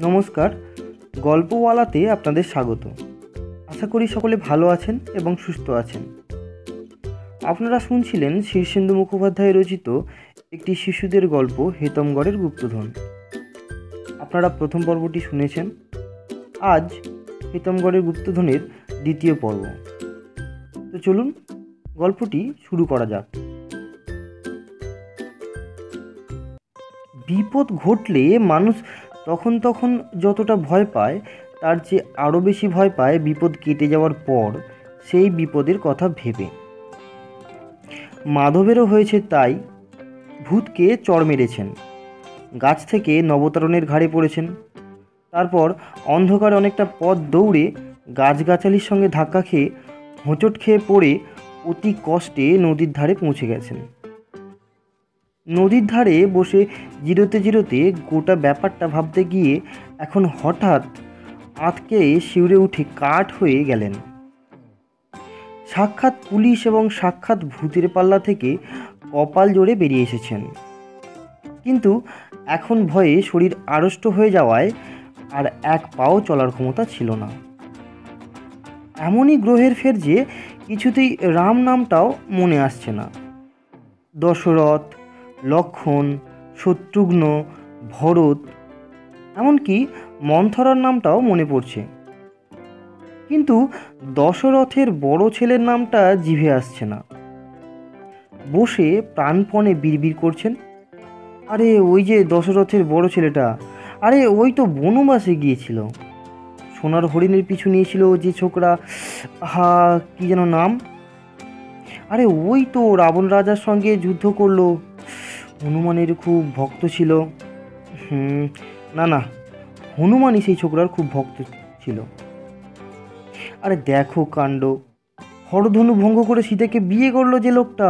নমস্কার, গল্পওয়ালাতে আপনাদের স্বাগত। আশা করি সকলে ভালো আছেন এবং সুস্থ আছেন। আপনারা শুনছিলেন শীর্ষেন্দু মুখোপাধ্যায় রচিত একটি শিশুদের গল্প হেতমগড়ের গুপ্তধন। আপনারা প্রথম পর্বটি শুনেছেন। আজ হেতমগড়ের গুপ্তধনের দ্বিতীয় পর্ব। তো চলুন গল্পটি শুরু করা যাক। বিপদ ঘটলে মানুষ তখন যতটা ভয় পায়, তার চেয়ে আরও বেশি ভয় পায় বিপদ কেটে যাওয়ার পর সেই বিপদের কথা ভেবে। মাধবেরও হয়েছে তাই। ভূতকে চড় মেরেছেন, গাছ থেকে নবতারণের ঘাড়ে পড়েছেন, তারপর অন্ধকারে অনেকটা পথ দৌড়ে গাছগাছালির সঙ্গে ধাক্কা খেয়ে হোঁচট খেয়ে পড়ে অতি কষ্টে নদীর ধারে পৌঁছে গেছেন। নদীর ধারে বসে জিরোতে গোটা ব্যাপারটা ভাবতে গিয়ে এখন হঠাৎ আঁতকে শিউরে উঠে কাঠ হয়ে গেলেন। সাক্ষাৎ পুলিশ এবং সাক্ষাৎ ভূতের পাল্লা থেকে কপাল জোড়ে বেরিয়ে এসেছেন, কিন্তু এখন ভয়ে শরীর আড়ষ্ট হয়ে যাওয়ায় আর এক পাও চলার ক্ষমতা ছিল না। এমনই গ্রহের ফের যে কিছুতেই রাম নামটাও মনে আসছে না। দশরথ, লক্ষণ, শত্রুঘ্ন, ভরত, এমনকি মন্থরার নামটাও মনে পড়ছে, কিন্তু দশরথের বড় ছেলের নামটা জিভে আসছে না। বসে প্রাণপণে বিড়বিড় করছেন, আরে ওই যে দশরথের বড় ছেলেটা, আরে ওই তো বনবাসে গিয়েছিল, সোনার হরিণের পিছু নিয়েছিল যে ছোকরা, কি যেন নাম, আরে ওই তো রাবণ রাজার সঙ্গে যুদ্ধ করলো, হনুমানের খুব ভক্ত ছিল। না, হনুমানই সেই ছোকরার খুব ভক্ত ছিল। আরে দেখো কাণ্ড, হরধনু ভঙ্গ করে সীতাকে বিয়ে করলো যে লোকটা।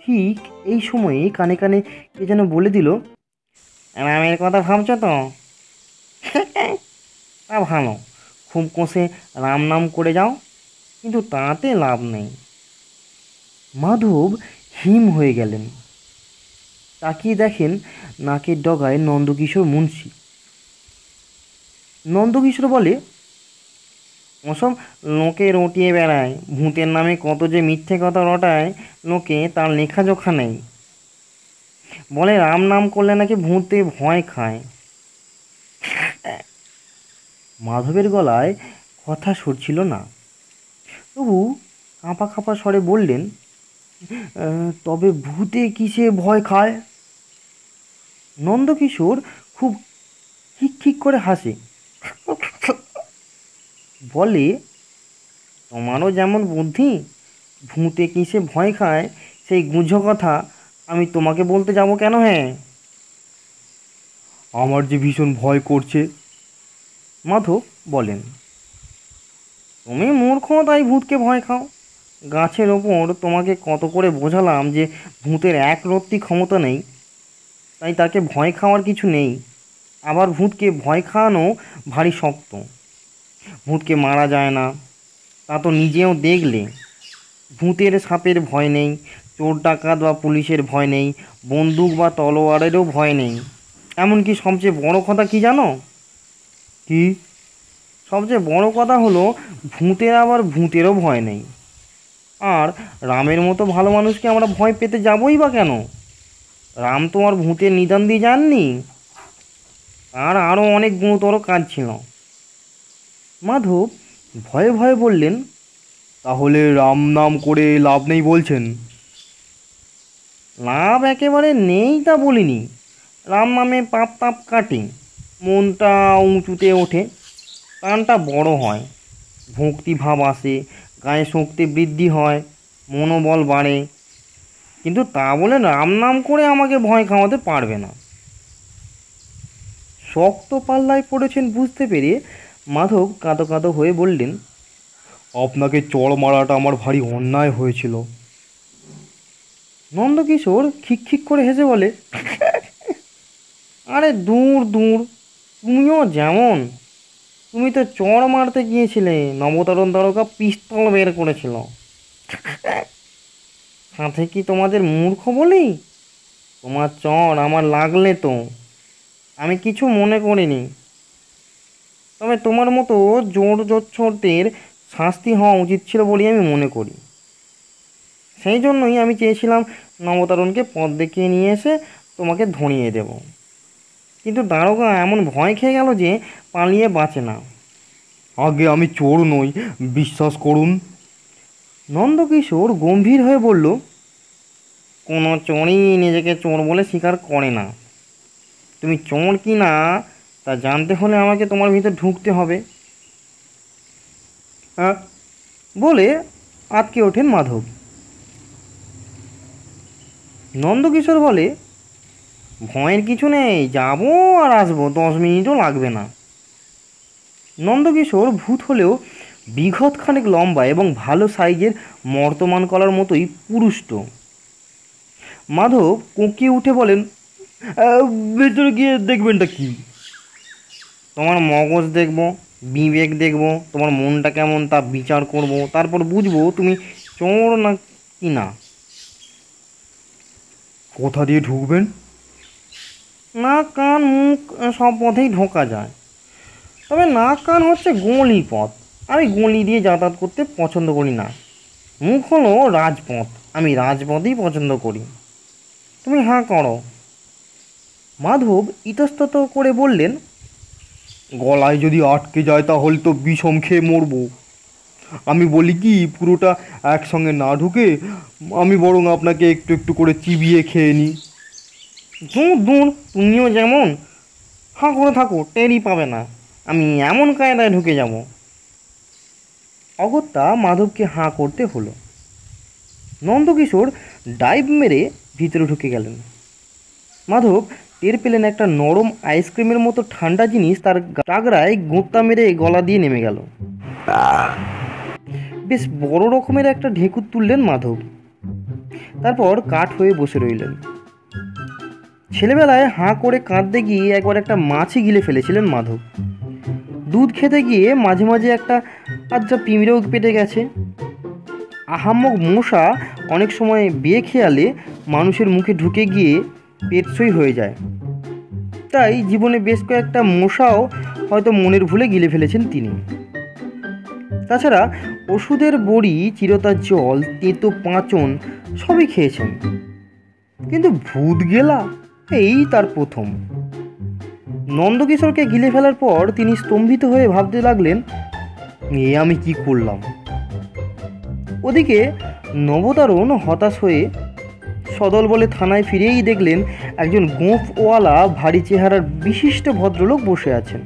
ঠিক এই সময়ে কানে কানে কে যেন বলে দিল, রামের কথা ভাবছো তো? তা ভালো, খুব কষে রাম নাম করে যাও, কিন্তু তাতে লাভ নেই। মাধব হিম হয়ে গেলেন। তাকিয়ে দেখেন নাকের ডগায় নন্দকিশোর মুন্সি। নন্দকিশোর বলে, ওসব লোকে রটিয়ে বেড়ায়, ভূতের নামে কত যে মিথ্যে কথা রটায় লোকে, তার লেখাজোখা নেই। বলে রাম নাম করলে নাকি ভূতে ভয় খায়। মাধবের গলায় কথা সরছিল না, তবু কাঁপা কাঁপা স্বরে বললেন, তবে ভূতে কিসে ভয় খায়? নন্দকিশোর খুব খিক করে হাসে, বলে, তোমারও যেমন বুদ্ধি, ভূতে কিসে ভয় খায় সেই গুঁজো কথা আমি তোমাকে বলতে যাব কেন? হ্যাঁ, আমার যে ভীষণ ভয় করছে। মাধব বলেন, তুমি মূর্খ তাই ভূতকে ভয় খাও। গাছের ওপর তোমাকে কত করে বোঝালাম যে ভূতের এক রত্তি ক্ষমতা নেই, তাই তাকে ভয় খাওয়ার কিছু নেই। আবার ভূতকে ভয় খাওয়ানো ভারী শক্ত। ভূতকে মারা যায় না, তা তো নিজেও দেখলে। ভূতের সাপের ভয় নেই, চোর ডাকাত বা পুলিশের ভয় নেই, বন্দুক বা তলোয়ারেরও ভয় নেই। এমনকি সবচেয়ে বড় কথা কি জানো? কি? সবচেয়ে বড় কথা হলো, ভূতের আবার ভূতেরও ভয় নেই। আর রামের মতো ভালো মানুষকে আমরা ভয় পেতে যাবই বা কেন? রাম তো আর ভূতের নিদান দিয়ে যাননি, আর আরও অনেক গুরুতর কাজ ছিল। মাধব ভয়ে ভয়ে বললেন, তাহলে রাম নাম করে লাভ নেই বলছেন? লাভ একেবারে নেই তা বলিনি। রাম নামে পাপ তাপ কাটে, মনটা উঁচুতে ওঠে, প্রাণটা বড় হয়, ভক্তিভাব আসে, গায়ে শক্তি বৃদ্ধি হয়, মনোবল বাড়ে। কিন্তু তা বলে রাম নাম করে আমাকে ভয় খাওয়াতে পারবে না। শক্ত পাল্লায় পড়েছেন বুঝতে পেরে মাধব কাঁদো কাঁদো হয়ে বললেন, আপনাকে চড় মারাটা আমার ভারী অন্যায় হয়েছিল। নন্দকিশোর খিক করে হেসে বলে, আরে দূর, তুমিও যেমন। তুমি তো চড় মারতে গিয়েছিলে, নবতরণ তারকা পিস্তল বের করেছিল। সাথে কি তোমাদের মূর্খ বলি? তোমার চড় আমার লাগলে তো আমি কিছু মনে করিনি, তবে তোমার মতো জোর জোচ্ছরদের শাস্তি হওয়া উচিত ছিল বলেই আমি মনে করি। সেই জন্যই আমি চেয়েছিলাম নবতারণকে পথ দেখিয়ে নিয়ে এসে তোমাকে ধরিয়ে দেব, কিন্তু দারোগা এমন ভয় খেয়ে গেল যে পালিয়ে বাঁচে না। আগে আমি চোর নই, বিশ্বাস করুন। নন্দকিশোর গম্ভীর হয়ে বলল, কোনো চোরই নিজেকে চোর বলে স্বীকার করে না। তুমি চোর কি না তা জানতে হলে আমাকে তোমার ভিতর ঢুকতে হবে। হ্যাঁ, বলে আটকে ওঠেন মাধব। নন্দকিশোর বলে, ভয়ের কিছু নেই, যাবো আর আসবো, 10 মিনিটও লাগবে না। নন্দকিশোর ভূত হলেও বিঘত খানেক লম্বা এবং ভালো সাইজের মর্তমান কলার মতোই পুরুষ্ট। মাধব কোঁকিয়ে উঠে বলেন, ভেতরে গিয়ে দেখবেনটা কি? তোমার মগজ দেখব, বিবেক দেখব, তোমার মনটা কেমন তা বিচার করব, তারপর বুঝবো তুমি চোর না কি না। কোথা দিয়ে ঢুকবেন? নাক কান মুখ সব পথেই ঢোকা যায়, তবে নাক কান হচ্ছে গলি পথ, আমি গলি দিয়ে যাতায়াত করতে পছন্দ করি না। মুখ হলো রাজপথ, আমি রাজপথই পছন্দ করি। তুমি হাঁ করো। মাধব ইতস্তত করে বললেন, গলায় যদি আটকে যায় তাহলে তো বিষম খেয়ে মরবো। আমি বলি কি, পুরোটা একসঙ্গে না ঢুকে আমি বরং আপনাকে একটু একটু করে চিবিয়ে খেয়ে নিই। দূর দূর, তুমিও যেমন, হাঁ করে থাকো, টেরই পাবে না, আমি এমন কায়দায় ঢুকে যাব। অগত্যা মাধবকে হাঁ করতে হলো। নন্দকিশোর ডাইভ মেরে ভিতরে ঢুকে গেলেন। মাধব টের পেলেন একটা নরম আইসক্রিমের মতো ঠান্ডা জিনিস তার চাগড়ায় গোঁত্তা মেরে গলা দিয়ে নেমে গেল। বেশ বড় রকমের একটা ঢেকুর তুললেন মাধব, তারপর কাঠ হয়ে বসে রইলেন। ছেলেবেলায় হাঁ করে কাঁদতে গিয়ে একবার একটা মাছই গিলে ফেলেছিলেন মাধব। দুধ খেতে গিয়ে মাঝে মাঝে একটা আচ্ছা পিঁমড়েও পেটে গেছে। আহাম্মক মশা অনেক সময় বেখেয়ালে মানুষের মুখে ঢুকে গিয়ে পেটসই হয়ে যায়, তাই জীবনে বেশ কয়েকটা মশাও হয়তো মনের ভুলে গিলে ফেলেছেন তিনি। তাছাড়া ওষুধের বড়ি, চিরতার জল, তেতো পাঁচন সবই খেয়েছেন, কিন্তু ভূত গেলা এই তার প্রথম। নন্দকিশোরকে গিলে ফেলার পর তিনি স্তম্ভিত হয়ে ভাবতে লাগলেন, এ আমি কি করলাম। ওদিকে নবতারণ হতাশ হয়ে সদল বলে থানায় ফিরেই দেখলেন একজন গোঁফওয়ালা ভারী চেহারার বিশিষ্ট ভদ্রলোক বসে আছেন।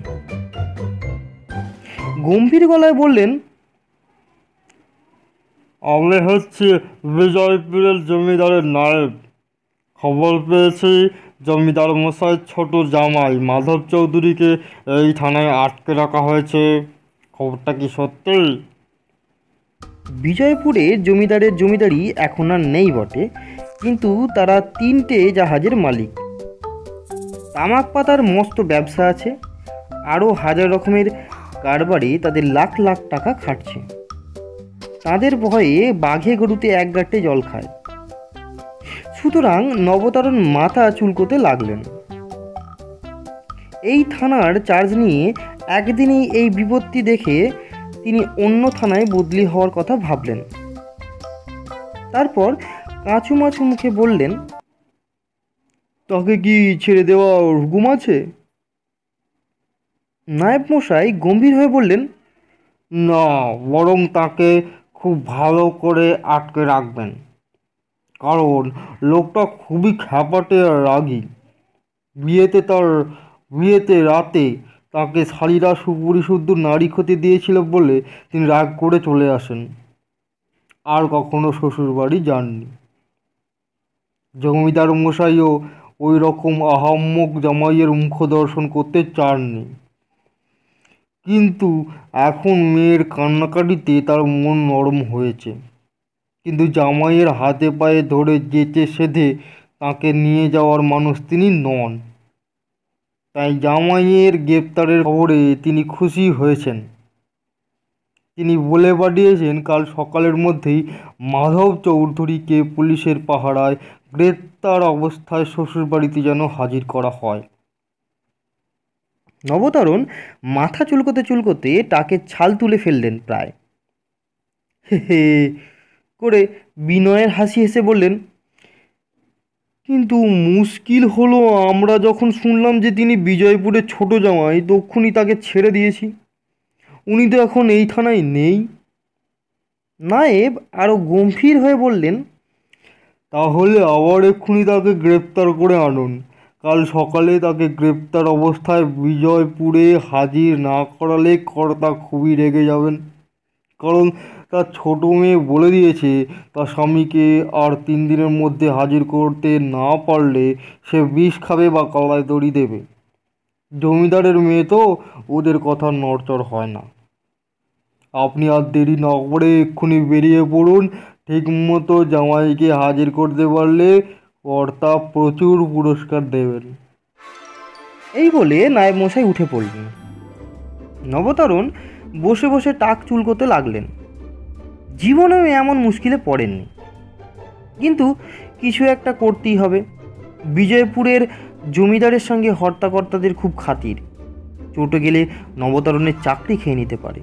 গম্ভীর গলায় বললেন, আমি হচ্ছে বিজয়পুরের জমিদারের নায়েব। খবর পেয়েছি জমিদার মশাই ছোট জামাই মাধব চৌধুরীকে এই থানায় আটকে রাখা হয়েছে। খবরটা কি সত্যি? বিজয়পুরে জমিদারের জমিদারি এখন আর নেই বটে, কিন্তু তারা 3টে জাহাজের মালিক। তামাক পাতার মস্ত ব্যবসা আছে, আরও হাজার রকমের কারবারে তাদের লাখ লাখ টাকা খাটছে। তাদের ভয়ে বাঘে গরুতে এক গাঁটে জল খায়। সুতরাং নবতারণ মাথা চুলকোতে লাগলেন। এই থানার চার্জ নিয়ে একদিনই এই বিপত্তি দেখে তিনি অন্য থানায় বদলি হওয়ার কথা ভাবলেন। তারপর কাঁচুমাচু মুখে বললেন, তাকে কি ছেড়ে দেওয়ার হুকুম আছে? নায়েব মশাই গম্ভীর হয়ে বললেন, না, বরং তাকে খুব ভালো করে আটকে রাখবেন, কারণ লোকটা খুবই খ্যাপাটে আর রাগী। বিয়েতে রাতে তাকে শালীরা সুপরিশুদ্ধ নারী ক্ষতি দিয়েছিল বলে তিনি রাগ করে চলে আসেন, আর কখনো শ্বশুরবাড়ি যাননি। জমিদার মশাইও ওই রকম আহাম্মক জামাইয়ের মুখ দর্শন করতে চাননি, কিন্তু এখন মেয়ের কান্নাকাটিতে তার মন নরম হয়েছে। কিন্তু জামাইয়ের হাতে পায়ে ধরে যেচে সেধে তাকে নিয়ে যাওয়ার মানুষ তিনি নন। তাই জামাইয়ের গ্রেপ্তারের খবরে তিনি খুশি হয়েছেন। তিনি বলে পাঠিয়েছেন কাল সকালের মধ্যেই মাধব চৌধুরীকে পুলিশের পাহারায় গ্রেপ্তার অবস্থায় শ্বশুরবাড়িতে যেন হাজির করা হয়। নবতরণ মাথা চুলকোতে চুলকোতে টাকের ছাল তুলে ফেললেন প্রায়। হে হে করে বিনয়ের হাসি হেসে বললেন, কিন্তু মুশকিল হলো, আমরা যখন শুনলাম যে তিনি বিজয়পুরের ছোট জামাই তক্ষুনি তাকে ছেড়ে দিয়েছি। উনি তো এখন এই থানায় নেই। নায়েব আরও গম্ভীর হয়ে বললেন, তাহলে আবার এক্ষুনি তাকে গ্রেপ্তার করে আনুন। কাল সকালে তাকে গ্রেপ্তার অবস্থায় বিজয়পুরে হাজির না করালে কর্তা খুবই রেগে যাবেন। কারণ তার ছোট মেয়ে বলে দিয়েছে তার স্বামীকে আর 3 দিনের মধ্যে হাজির করতে না পারলে সে বিষ খাবে বা গলায় দড়ি দেবে। জমিদারের মেয়ে তো, ওদের কথা নড়চড় হয় না। আপনি আর দেরি না করে এক্ষুনি বেরিয়ে পড়ুন। ঠিকমতো জামাইকে হাজির করতে পারলে কর্তা প্রচুর পুরস্কার দেবেন। এই বলে নায়েব মশাই উঠে পড়লেন। নবতরণ বসে বসে টাক চুলকোতে লাগলেন। জীবনেও এমন মুশকিলে পড়েননি, কিন্তু কিছু একটা করতেই হবে। বিজয়পুরের জমিদারের সঙ্গে হর্তাকর্তাদের খুব খাতির, চটে গেলে নবতরণের চাকরি খেয়ে নিতে পারে।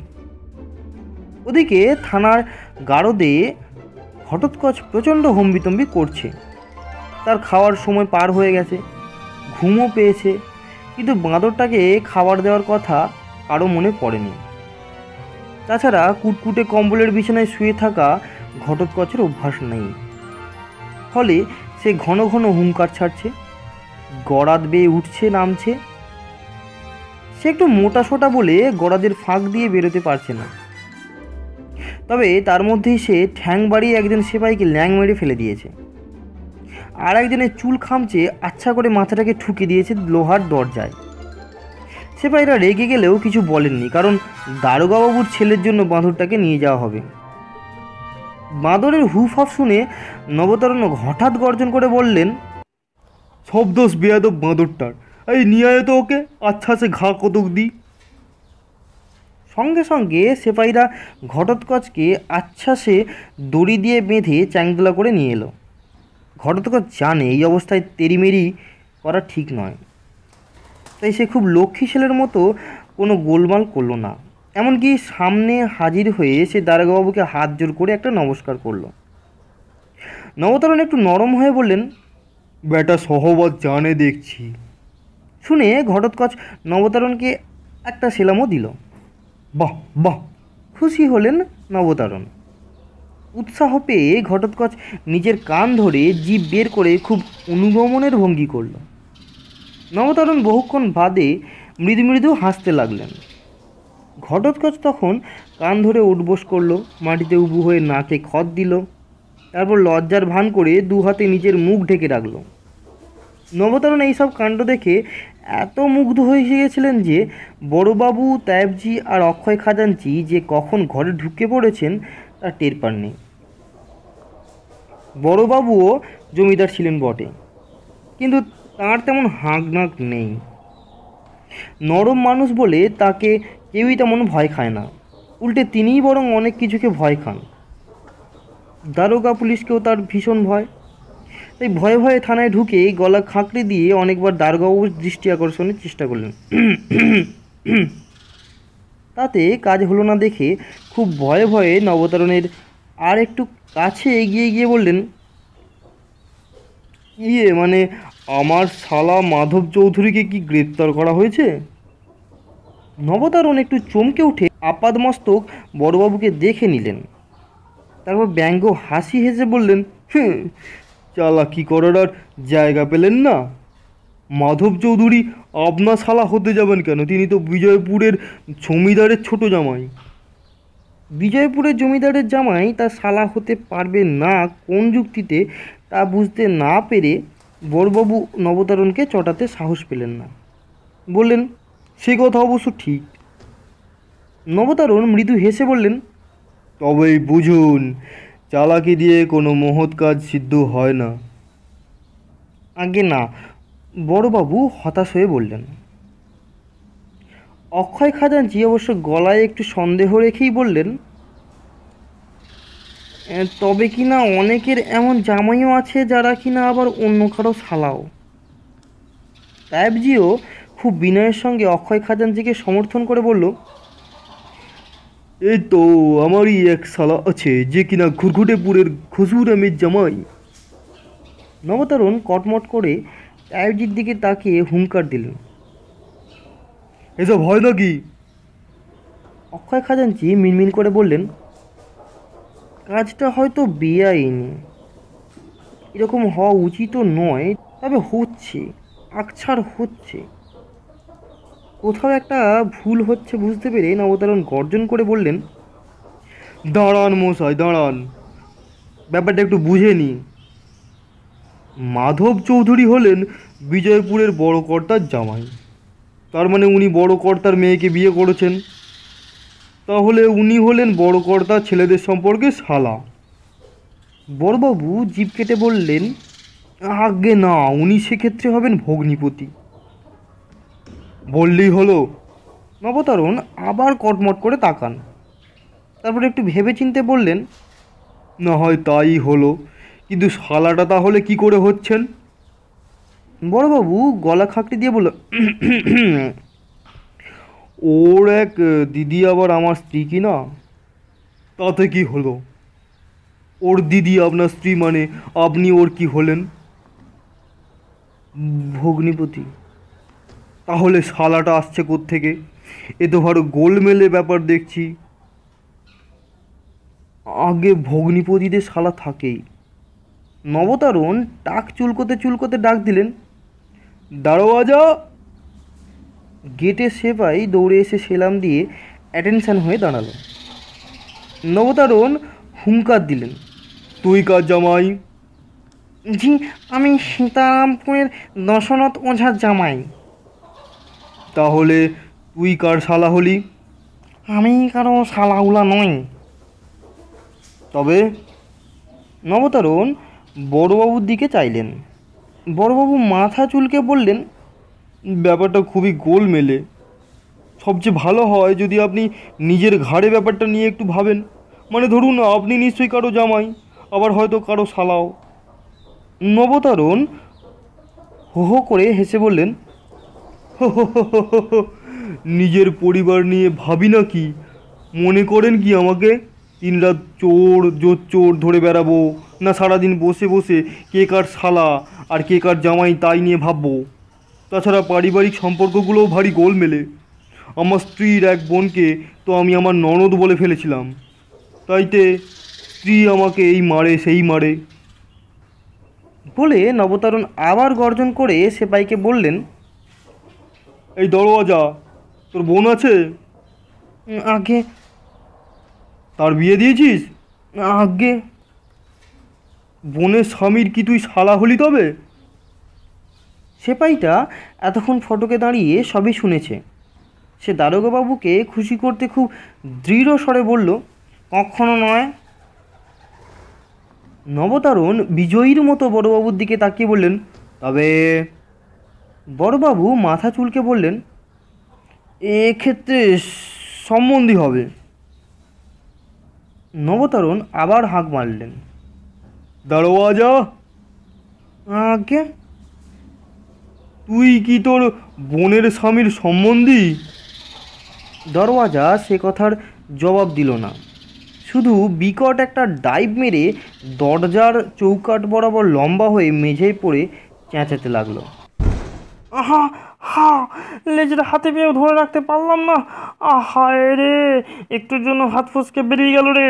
ওদিকে থানার গারদে ঘটোৎকচ প্রচণ্ড হম্বিতম্বি করছে। তার খাওয়ার সময় পার হয়ে গেছে, ঘুমও পেয়েছে, কিন্তু বাঁদরটাকে খাবার দেওয়ার কথা কারো মনে পড়েনি। তাছাড়া কুটকুটে কম্বলের বিছানায় শুয়ে থাকা ঘটোৎকচের অভ্যাস নেই। ফলে সে ঘন ঘন হুঙ্কার ছাড়ছে, গড়াদ বেয়ে উঠছে নামছে। সে একটু মোটা সোটা বলে গড়াদের ফাঁক দিয়ে বেরোতে পারছে না। তবে তার মধ্যেই সে ঠ্যাং বাড়িয়ে একজন সেপাইকে ল্যাং মেরে ফেলে দিয়েছে, আর একজনের চুল খামচে আচ্ছা করে মাথাটাকে ঠুকে দিয়েছে লোহার দরজায়। সেপাইরা রেগে গেলেও কিছু বলেননি, কারণ দারোগাবাবুর ছেলের জন্য বাঁদরটাকে নিয়ে যাওয়া হবে। বাঁদরের হুফহাফ শুনে নবতরণ হঠাৎ গর্জন করে বললেন, সব দোষ বেয়াদব বাঁদরটার। এই নিয়ে আয় তো ওকে, আচ্ছা সে ঘা কতক দিই। সঙ্গে সঙ্গে সেপাইরা ঘটোৎকচকে আচ্ছা সে দড়ি দিয়ে বেঁধে চ্যাংদোলা করে নিয়ে এলো। ঘটোৎকচ জানে এই অবস্থায় তেরিমেরি করা ঠিক নয়, তাই সে খুব লক্ষ্মী ছেলের মতো কোনো গোলমাল করলো না। এমনকি সামনে হাজির হয়ে সে দারোগাবাবুকে হাত জোর করে একটা নমস্কার করলো। নবতরণ একটু নরম হয়ে বললেন, বেটা সহবত জানে দেখছি। শুনে ঘটোৎকচ নবতরণকে একটা সেলামও দিল। বাহ বাহ, খুশি হলেন নবতরণ। উৎসাহ পেয়ে ঘটোৎকচ নিজের কান ধরে জিভ বের করে খুব অনুগমনের ভঙ্গি করল। নবতরণ বহুক্ষণ বাদে মৃদু মৃদু হাসতে লাগলেন। ঘটোৎকচ তখন কান ধরে উঠবোস করলো, মাটিতে উবু হয়ে নাকে খত দিল, তারপর লজ্জার ভান করে দু হাতে নিজের মুখ ঢেকে রাখল। নবতরণ এইসব কাণ্ড দেখে এত মুগ্ধ হয়ে গিয়েছিলেন যে বড়বাবু, তায়েবজি আর অক্ষয় খাজাঞ্চি যে কখন ঘরে ঢুকে পড়েছেন তা টের পাননি। বড়বাবুও জমিদার ছিলেন বটে, কিন্তু তার তেমন হাঁকনাক নেই। নরম মানুষ বলে তাকে কেউই তেমন ভয় খায় না, উল্টে তিনিই বরং অনেক কিছুকে ভয় খান। দারোগা পুলিশকেও তার ভীষণ ভয়। তাই ভয়ে ভয়ে থানায় ঢুকে গলা খাঁকড়ে দিয়ে অনেকবার দারোগাবাবুর দৃষ্টি আকর্ষণের চেষ্টা করলেন। তাতে কাজ হলো না দেখে খুব ভয়ে ভয়ে নবতরণের আর একটু কাছে এগিয়ে গিয়ে বললেন, মানে আমার শালা মাধব চৌধুরীকে কি গ্রেপ্তার করা হয়েছে? নবতরণ একটু চমকে উঠে আপাদমস্তক বড়বাবুকে দেখে নিলেন, তারপর ব্যঙ্গ হাসি হেসে বললেন, চালাকি করার আর জায়গা পেলেন না? মাধব চৌধুরী আপনার শালা হতে যাবেন কেন? তিনি তো বিজয়পুরের জমিদারের ছোট জামাই। বিজয়পুরের জমিদারের জামাই তার শালা হতে পারবে না কোন যুক্তিতে, তা বুঝতে না পেরে বড়বাবু নবতরণকে চটাতে সাহস পেলেন না। বললেন, সে কথা অবশ্য ঠিক। নবতরণ মৃদু হেসে বললেন, তবেই বুঝুন, চালাকি দিয়ে কোনো মহৎ কাজ সিদ্ধ হয় না। আগে না, বড়বাবু হতাশ হয়ে বললেন। অক্ষয় খাজাঞ্চি অবশ্য গলায় একটু সন্দেহ রেখেই বললেন, তবে কিনা অনেকের এমন জামাইও আছে যারা কিনা আবার অন্য কারো শালাও। তায়েবজিও খুব বিনয়ের সঙ্গে অক্ষয় খাজাঞ্চিকে সমর্থন করে বলল, এই তো আমারই এক শালা আছে যে কিনা ঘুরঘুটেপুরের খসুর আমের জামাই। নবতারণ কটমট করে আয়োজির দিকে তাকিয়ে হুঙ্কার দিলেন, এসব হয় নাকি? অক্ষয় খাজাঞ্চি মিনমিন করে বললেন, কাজটা হয়তো বেআইনি, এরকম হওয়া উচিত নয়, তবে হচ্ছে, আকছাড় হচ্ছে। কোথাও একটা ভুল হচ্ছে বুঝতে পেরে নবতারণ গর্জন করে বললেন, দাঁড়ান মশাই দাঁড়ান, ব্যাপারটা একটু বুঝে নি। মাধব চৌধুরী হলেন বিজয়পুরের বড় কর্তার জামাই, তার মানে উনি বড় কর্তার মেয়েকে বিয়ে করেছেন। তাহলে উনি হলেন বড় কর্তার ছেলেদের সম্পর্কে শালা। বড়বাবু জিভ কেটে বললেন, আজ্ঞে না, উনি সেক্ষেত্রে হবেন ভগ্নিপতি। বললেই হলো। নবতারণ আবার কটমট করে তাকান, তারপর একটু ভেবে চিনতে বললেন, না হয় তাই হলো, কিন্তু শালাটা তাহলে কি করে হচ্ছেন? বড়বাবু গলা খাকড়ি দিয়ে বলল, ওর এক দিদি আবার আমার স্ত্রী কি না? তাতে কি হলো? ওর দিদি আপনার স্ত্রী মানে আপনি ওর কি হলেন? ভগ্নিপতি। তাহলে শালাটা আসছে কোত্থেকে? এ তো ভালো গোলমেলে ব্যাপার দেখছি। আগে ভগ্নিপতিদের শালা থাকেই। নবতারণ টাক চুলকোতে চুলকোতে ডাক দিলেন, দারোয়াজা। গেটে সেপাই দৌড়ে এসে সেলাম দিয়ে অ্যাটেনশন হয়ে দাঁড়ালো। নবতারণ হুঙ্কার দিলেন, তুই কার জামাই? জি, আমি সীতারামপুরের দশরথ ওঝার জামাই। তাহলে তুই কার শালা হলি? আমি কারো শালাউলা নই। তবে? নবতারণ বড়বাবুর দিকে চাইলেন। বড়বাবু মাথা চুলকে বললেন, ব্যাপারটা খুবই গোলমেলে। সবচেয়ে ভালো হয় যদি আপনি নিজের ঘাড়ে ব্যাপারটা নিয়ে একটু ভাবেন। মানে ধরুন আপনি নিশ্চয়ই কারো জামাই, আবার হয়তো কারো শালাও। নবতারণ হো হো করে হেসে বললেন, হো হো হো হো হো হো, নিজের পরিবার নিয়ে ভাবি না কি? মনে করেন কি আমাকে দিনরাত চোর ধরে বেড়াবো, না সারাদিন বসে বসে কে কার শালা আর কে কার জামাই তাই নিয়ে ভাববো? তাছাড়া পারিবারিক সম্পর্কগুলোও ভারী গোলমেলে। আমার স্ত্রীর এক বোনকে তো আমি আমার ননদ বলে ফেলেছিলাম, তাইতে স্ত্রী আমাকে এই মারে সেই মারে। বলে নবতারণ আবার গর্জন করে সেপাইকে বললেন, এই দরওয়াজা, তোর বোন আছে? আগে। তার বিয়ে দিয়েছিস? আগে। বোনের স্বামীর কি তুই শালা হলি তবে? সেপাইটা এতক্ষণ ফটকে দাঁড়িয়ে সবই শুনেছে। সে দারোগাবাবুকে খুশি করতে খুব দৃঢ় স্বরে বলল, কখনো নয়। নবতারণ বিজয়ীর মতো বড়বাবুর দিকে তাকিয়ে বললেন, তবে? বড়বাবু মাথা চুলকে বললেন, এক্ষেত্রে সম্বন্ধী হবে। নবতারণ আবার হাঁক মারলেন, দারোয়াজা। আগে। তুই কি তোর বোনের স্বামীর সম্বন্ধী? দরওয়াজা সে কথার জবাব দিল না, শুধু বিকট একটা ডাইভ মেরে দরজার চৌকাঠ বরাবর লম্বা হয়ে মেঝেয় পড়ে চেঁচাতে লাগলো, আহা হা, লেজটা হাতে পেয়েও ধরে রাখতে পারলাম না, আহা রে, একটুর জন্য হাত ফসকে বেরিয়ে গেল রে।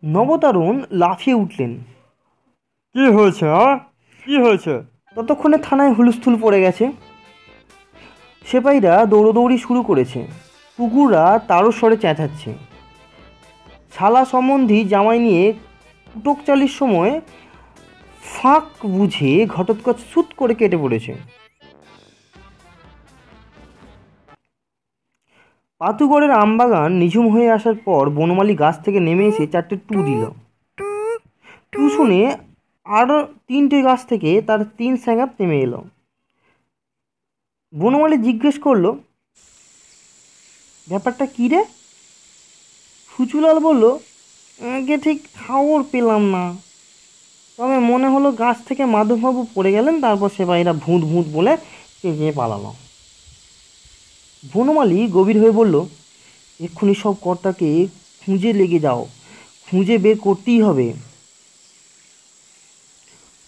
নবতারণ লাফিয়ে উঠলেন, কি হয়েছে? কি হয়েছে? ততক্ষণে থানায় হুলস্থুল পড়ে গেছে। সেপাইরা দৌড়োদৌড়ি শুরু করেছে, কুকুররা তারও স্বরে চেঁচাচ্ছে। শালা সম্বন্ধী জামাই নিয়ে কুটকচালির সময় ফাঁক বুঝে ঘটোৎকচ সুত করে কেটে পড়েছে। পাতুগড়ের আমবাগান নিঝুম হয়ে আসার পর বনমালী গাছ থেকে নেমে এসে চারটে টু দিল। টু শুনে আরও তিনটে গাছ থেকে তার তিন স্যাঙাত নেমে এলো। বনমালী জিজ্ঞেস করলো, ব্যাপারটা কী রে? সুচুলাল বলল, আগে ঠিক খবর পেলাম না, তবে মনে হলো গাছ থেকে মাধববাবু পড়ে গেলেন, তারপর সেপাইরা ভূত ভূত বলে চেঁচিয়ে পালালো। বনমালী গভীর হয়ে বলল, এক্ষুনি সব কর্তাকে খুঁজে লেগে যাও, খুঁজে বের করতেই হবে।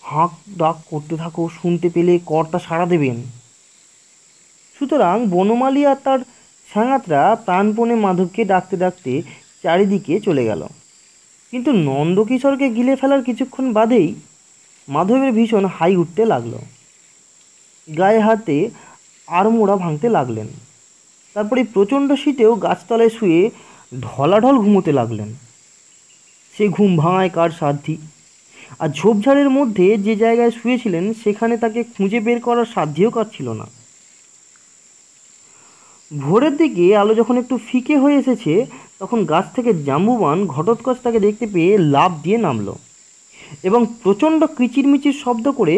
হাঁক ডাক করতে থাকো, শুনতে পেলে কর্তা সাড়া দেবেন। সুতরাং বনমালী আর তার সাঙাতরা প্রাণপণে মাধবকে ডাকতে ডাকতে চারিদিকে চলে গেল। কিন্তু নন্দকিশোরকে গিলে ফেলার কিছুক্ষণ বাদেই মাধবের ভীষণ হাই উঠতে লাগলো। গায়ে হাতে আড়মোড়া ভাঙতে লাগলেন। তারপরে প্রচণ্ড শীতেও গাছতলায় শুয়ে ঢলাঢল ঘুমোতে লাগলেন। সে ঘুম ভাঙায় কার সাধ্যি? আর ঝোপঝাড়ের মধ্যে যে জায়গায় শুয়েছিলেন সেখানে তাকে খুঁজে বের করার সাধ্যও কার ছিল না। ভোরের দিকে আলো যখন একটু ফিকে হয়ে এসেছে, তখন গাছ থেকে জাম্বুবান ঘটোৎকচ তাকে দেখতে পেয়ে লাফ দিয়ে নামলো এবং প্রচণ্ড কিচিরমিচির শব্দ করে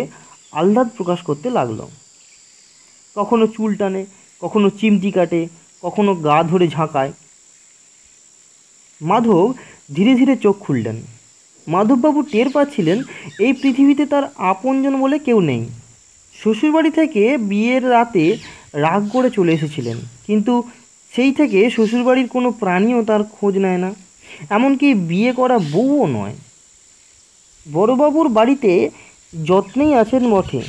আহ্লাদ প্রকাশ করতে লাগলো। কখনো চুল টানে, কখনো চিমটি কাটে, কখনো গা ধরে ঝাঁকায়। মাধব ধীরে ধীরে চোখ খুললেন। মাধববাবু টের পাচ্ছিলেন এই পৃথিবীতে তার আপনজন বলে কেউ নেই। শ্বশুরবাড়ি থেকে বিয়ের রাতে রাগ করে চলে এসেছিলেন, কিন্তু সেই থেকে শ্বশুরবাড়ির কোনো প্রাণীও তার খোঁজ নেয় না, এমনকি বিয়ে করা বউও নয়। বড়বাবুর বাড়িতে যত্নেই আছেন বটে,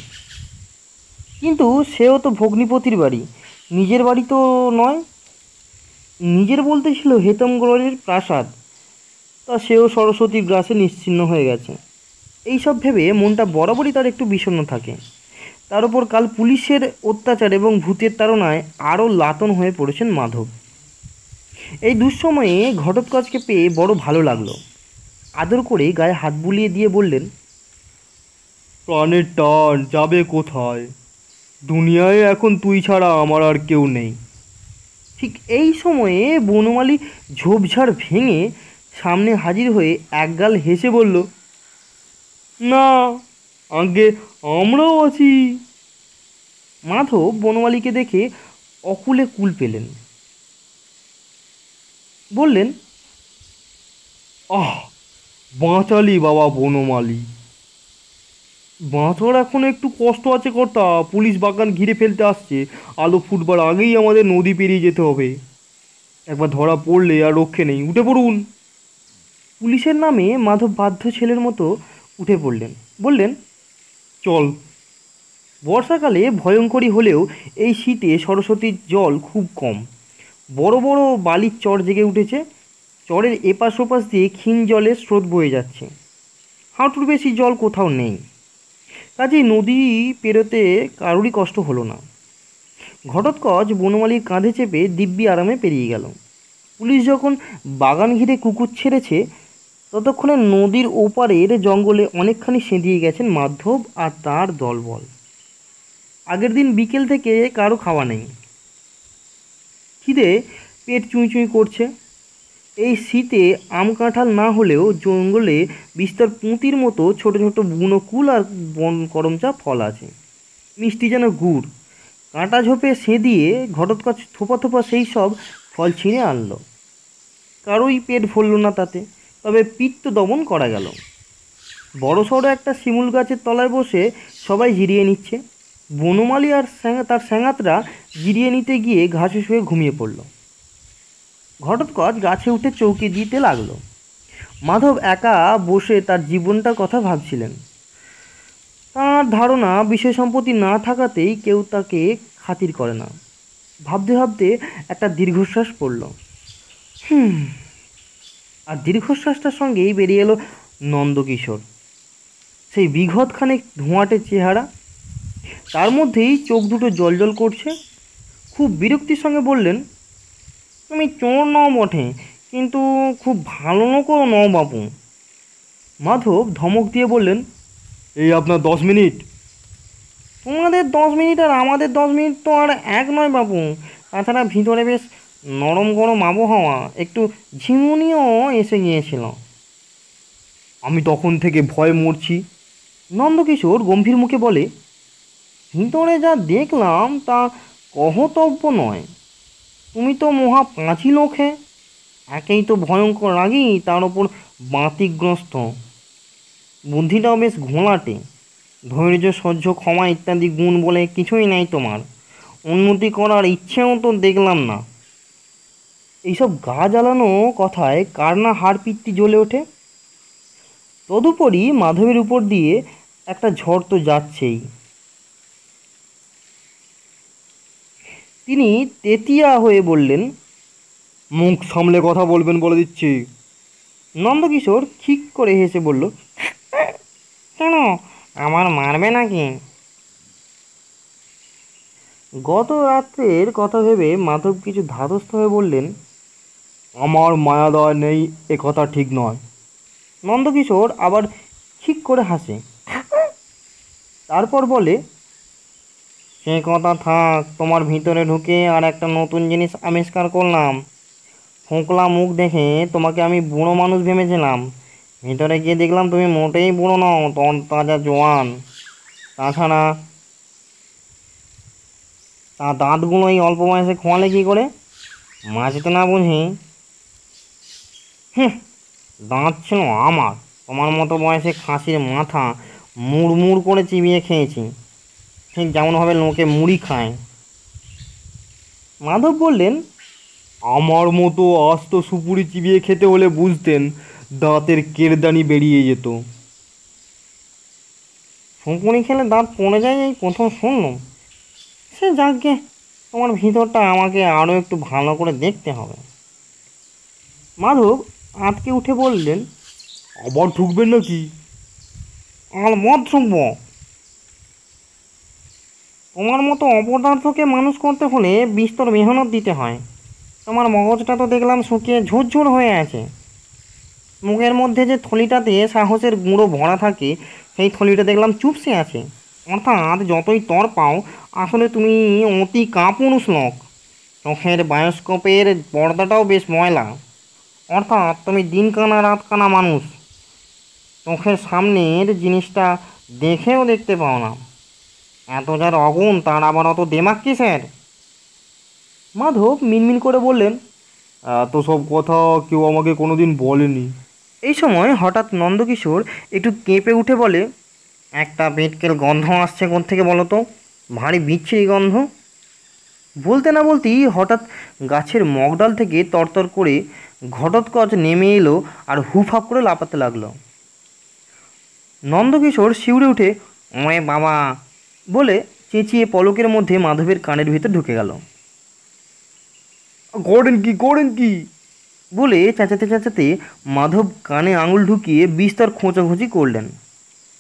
কিন্তু সেও তো ভগ্নিপতির বাড়ি, নিজের বাড়ি তো নয়। নিজের বলতে ছিল হেতমগড়ের প্রাসাদ, তা সেও সরস্বতীর গ্রাসে নিশ্চিহ্ন হয়ে গেছে। এইসব ভেবে মনটা বরাবরই তার একটু বিষণ্ণ থাকে। তার উপর কাল পুলিশের অত্যাচার এবং ভূতের তাড়নায় আরও লাতন হয়ে পড়েছেন মাধব। এই দুঃসময়ে ঘটোৎকচকে পেয়ে বড় ভালো লাগলো। আদর করে গায়ে হাত বুলিয়ে দিয়ে বললেন, প্রাণের টান যাবে কোথায়? দুনিয়ায় এখন তুই ছাড়া আমার আর কেউ নেই। ঠিক এই সময়ে বনমালী ঝোপঝাড় ভেঙে সামনে হাজির হয়ে একগাল হেসে বলল, না আগে আমরাও আছি। মাধব বনমালীকে দেখে অকুলে কুল পেলেন। বললেন, আহ, বাঁচালি বাবা বনমালী। বাঁচার এখন একটু কষ্ট আছে কর্তা, পুলিশ বাগান ঘিরে ফেলতে আসছে, আলো ফুটবার আগেই আমাদের নদী পেরিয়ে যেতে হবে। একবার ধরা পড়লে আর রক্ষে নেই, উঠে পড়ুন। পুলিশের নামে মাধব বাধ্য ছেলের মতো উঠে পড়লেন। বললেন, চল। বর্ষাকালে ভয়ঙ্করী হলেও এই শীতে সরস্বতীর জল খুব কম। বড় বড় বালির চর জেগে উঠেছে। চরের এপাশ ওপাশ দিয়ে ক্ষীণ জলের স্রোত বয়ে যাচ্ছে। হাঁটুর বেশি জল কোথাও নেই, কাজেই নদী পেরোতে কারোরই কষ্ট হলো না। ঘটোৎকচ বনমালীর কাঁধে চেপে দিব্যি আরামে পেরিয়ে গেল। পুলিশ যখন বাগান ঘিরে কুকুর ছেড়েছে, ততক্ষণে নদীর ওপারের জঙ্গলে অনেকখানি সেঁধিয়ে গেছেন মাধব আর তার দলবল। আগের দিন বিকেল থেকে কারো খাওয়া নেই। খিদে পেট চুঁই চুঁই করছে। এই শীতে আম কাঁঠাল না হলেও জঙ্গলে বিস্তর পুঁতির মতো ছোট ছোট বুনো কুল আর বন করমচা ফল আছে, মিষ্টি যেন গুড়। কাঁটা ঝোপে সেঁধিয়ে ঘটোৎকচ থোপা থোপা সেই সব ফল ছিঁড়ে আনলো। কারোই পেট ভরল না তাতে, তবে পিত্ত দমন করা গেল। বড় সড়ো একটা শিমুল গাছের তলায় বসে সবাই জিরিয়ে নিচ্ছে। বনমালী আর তার স্যাঙাতরা জিরিয়ে নিতে গিয়ে ঘাসে শুয়ে ঘুমিয়ে পড়ল। ঘটোৎকচ গাছে উঠে চৌকি দিতে লাগলো। মাধব একা বসে তার জীবনটার কথা ভাবছিলেন। তার ধারণা বিষয় সম্পত্তি না থাকাতেই কেউ তাকে খাতির করে না। ভাবতে ভাবতে একটা দীর্ঘশ্বাস পড়ল। আর দীর্ঘশ্বাসটার সঙ্গেই বেরিয়ে এলো নন্দকিশোর, সেই বিঘৎখানেক ধোঁয়াটে চেহারা। তার মধ্যেই চোখ দুটো জলজল করছে। খুব বিরক্তির সঙ্গে বললেন, তুমি চোর নও বটে, কিন্তু খুব ভালো লোকও নও বাপু। মাধব ধমক দিয়ে বললেন, এই আপনার 10 মিনিট। তোমাদের 10 মিনিট আর আমাদের 10 মিনিট তো আর এক নয় বাপু। তাছাড়া ভিতরে বেশ নরম গরম আবহাওয়া, একটু ঝিমুনিও এসে গিয়েছিল। আমি তখন থেকে ভয়ে মরছি। নন্দকিশোর গম্ভীর মুখে বলে, ভিতরে যা দেখলাম তা কহতব্য নয়। তুমি তো মহা পাঁচি লোকে, একেই তো ভয়ঙ্কর রাগী, তার ওপর বাতিগ্রস্ত, বুদ্ধিটাও বেশ ঘোলাটে। ধৈর্য, সহ্য, ক্ষমা ইত্যাদি গুণ বলে কিছুই নেই তোমার। উন্নতি করার ইচ্ছেও তো দেখলাম না। এইসব গা জ্বালানো কথায় কার না হাড় পিত্তি জ্বলে ওঠে। তদুপরি মাধবের উপর দিয়ে একটা ঝড় তো যাচ্ছেই। তিনি তেতিয়া হয়ে বললেন, মুখ সামলে কথা বলবেন বলে দিচ্ছি। নন্দকিশোর খিক করে হেসে বলল, কেন, আমার মারবে নাকি? গত রাত্রের কথা ভেবে মাধব কিছু ধাতস্থ হয়ে বললেন, আমার মায়াদয় নেই এ কথা ঠিক নয়। নন্দকিশোর আবার খিক করে হাসে, তারপর বলে, সে কথা থাক, তোমার ভিতরে ঢুকে আর একটা নতুন জিনিস আবিষ্কার করলাম। ফোঁকলা মুখ দেখে তোমাকে আমি বুড়ো মানুষ ভেবেছিলাম। ভিতরে গিয়ে দেখলাম তুমি মোটেই বুড়ো নও, তাজা জোয়ান। তাছাড়া তা দাঁতগুলো এই অল্প বয়সে খোয়ালে কী করে? মাজতে না বুঝি? হুঁ, দাঁত ছিল আমার। তোমার মতো বয়সে খাসির মাথা মুড়মুড় করে চিবিয়ে খেয়েছি, ঠিক যেমনভাবে লোকে মুড়ি খায়। মাধব বললেন, আমার মতো আস্ত সুপুরি চিবিয়ে খেতে হলে বুঝতেন দাঁতের কেরদানি বেরিয়ে যেত। সুপুরি খেলে দাঁত পড়ে যায় এই প্রথম শুনলাম। সে যাকে, তোমার ভিতরটা আমাকে আরও একটু ভালো করে দেখতে হবে। মাধব আঁতকে উঠে বললেন, আবার ঠুকবেন নাকি? আর মদ ঠুকব? তোমার মতো অপদার্থকে মানুষ করতে হলে বিস্তর মেহনত দিতে হয়। তোমার মগজটা তো দেখলাম শুকিয়ে ঝুরঝুর হয়ে আছে। মুখের মধ্যে যে থলিটাতে সাহসের গুঁড়ো ভরা থাকে, সেই থলিটা দেখলাম চুপসে আছে। অর্থাৎ যতই তর পাও, আসলে তুমি অতি কাপুরুষ লোক। চোখের বায়োস্কোপের পর্দাটাও বেশ ময়লা। অর্থাৎ তুমি দিন কানা রাত কানা মানুষ। চোখের সামনের জিনিসটা দেখেও দেখতে পাও না। এত যার অগুণ, তার আবার অত দেমাক কিসের? মাধব মিনমিন করে বললেন, এত সব কথা কেউ আমাকে কোনোদিন বলেনি। এই সময় হঠাৎ নন্দকিশোর একটু কেঁপে উঠে বলে, একটা পেটকেল গন্ধ আসছে কোত্থেকে বলো তো? ভারী বিচ্ছিরি গন্ধ। বলতে না বলতেই হঠাৎ গাছের মগডাল থেকে তরতর করে ঘটোৎকচ নেমে এলো আর হুফাপ করে লাফাতে লাগলো। নন্দকিশোর শিউরে উঠে, ওরে বাবা বলে চেঁচিয়ে পলকের মধ্যে মাধবের কানের ভিতর ঢুকে গেল। করেন কি, করেন কি বলে চেঁচাতে চেঁচাতে মাধব কানে আঙুল ঢুকিয়ে বিস্তর খোঁচাখুচি করলেন,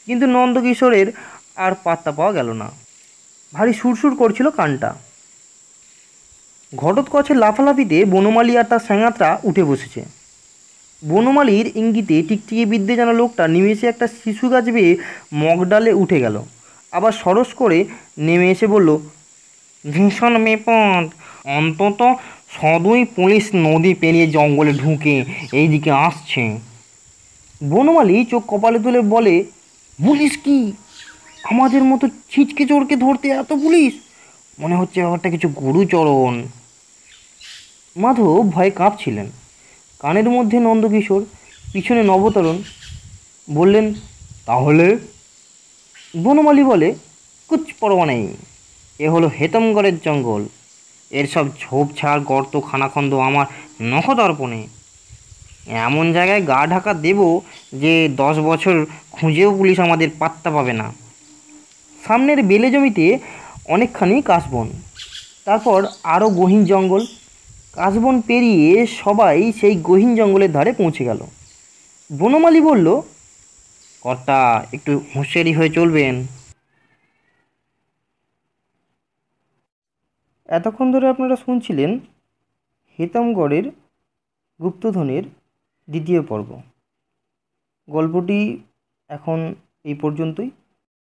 কিন্তু নন্দকিশোরের আর পাত্তা পাওয়া গেল না। ভারী সুরসুর করছিল কানটা। ঘটোৎকচের লাফালাফিতে বনমালী আর তার স্যাঙাতরা উঠে বসেছে। বনমালীর ইঙ্গিতে টিকটিকি বিদ্যে যেন লোকটা নিমেষে একটা শিশু গাছ বেয়ে মগডালে উঠে গেল, আবার সরস করে নেমে এসে বলল, ভীষণ বিপদ। অন্তত সদুই পুলিশ নদী পেরিয়ে জঙ্গলে ঢুকে এইদিকে আসছে। বনমালী চোখ কপালে তুলে বলে, পুলিশ কি? আমাদের মতো ছিচকে চোরকে ধরতে এত পুলিশ? মনে হচ্ছে ব্যাপারটা কিছু গুরুচরণ। মাধব ভয়ে কাঁপছিলেন। কানের মধ্যে নন্দকিশোর, পিছনে নবতরণ। বললেন, তাহলে? বনমালী বলে, কুছ পরোয়া নেই। এ হলো হেতমগড়ের জঙ্গল। এর সব ঝোপঝাড়, গর্ত, খানাখন্দ আমার নখদর্পণে। এমন জায়গায় গা ঢাকা দেব যে 10 বছর খুঁজেও পুলিশ আমাদের পাত্তা পাবে না। সামনের বেলে জমিতে অনেকখানি কাশবন, তারপর আরও গহীন জঙ্গল। কাশবন পেরিয়ে সবাই সেই গহীন জঙ্গলের ধারে পৌঁছে গেল। বনমালী বলল, কর্তা একটু হুঁশিয়ারি হয়ে চলবেন। এতক্ষণ ধরে আপনারা শুনছিলেন হেতমগড়ের গুপ্তধনের দ্বিতীয় পর্ব। গল্পটি এখন এই পর্যন্তই।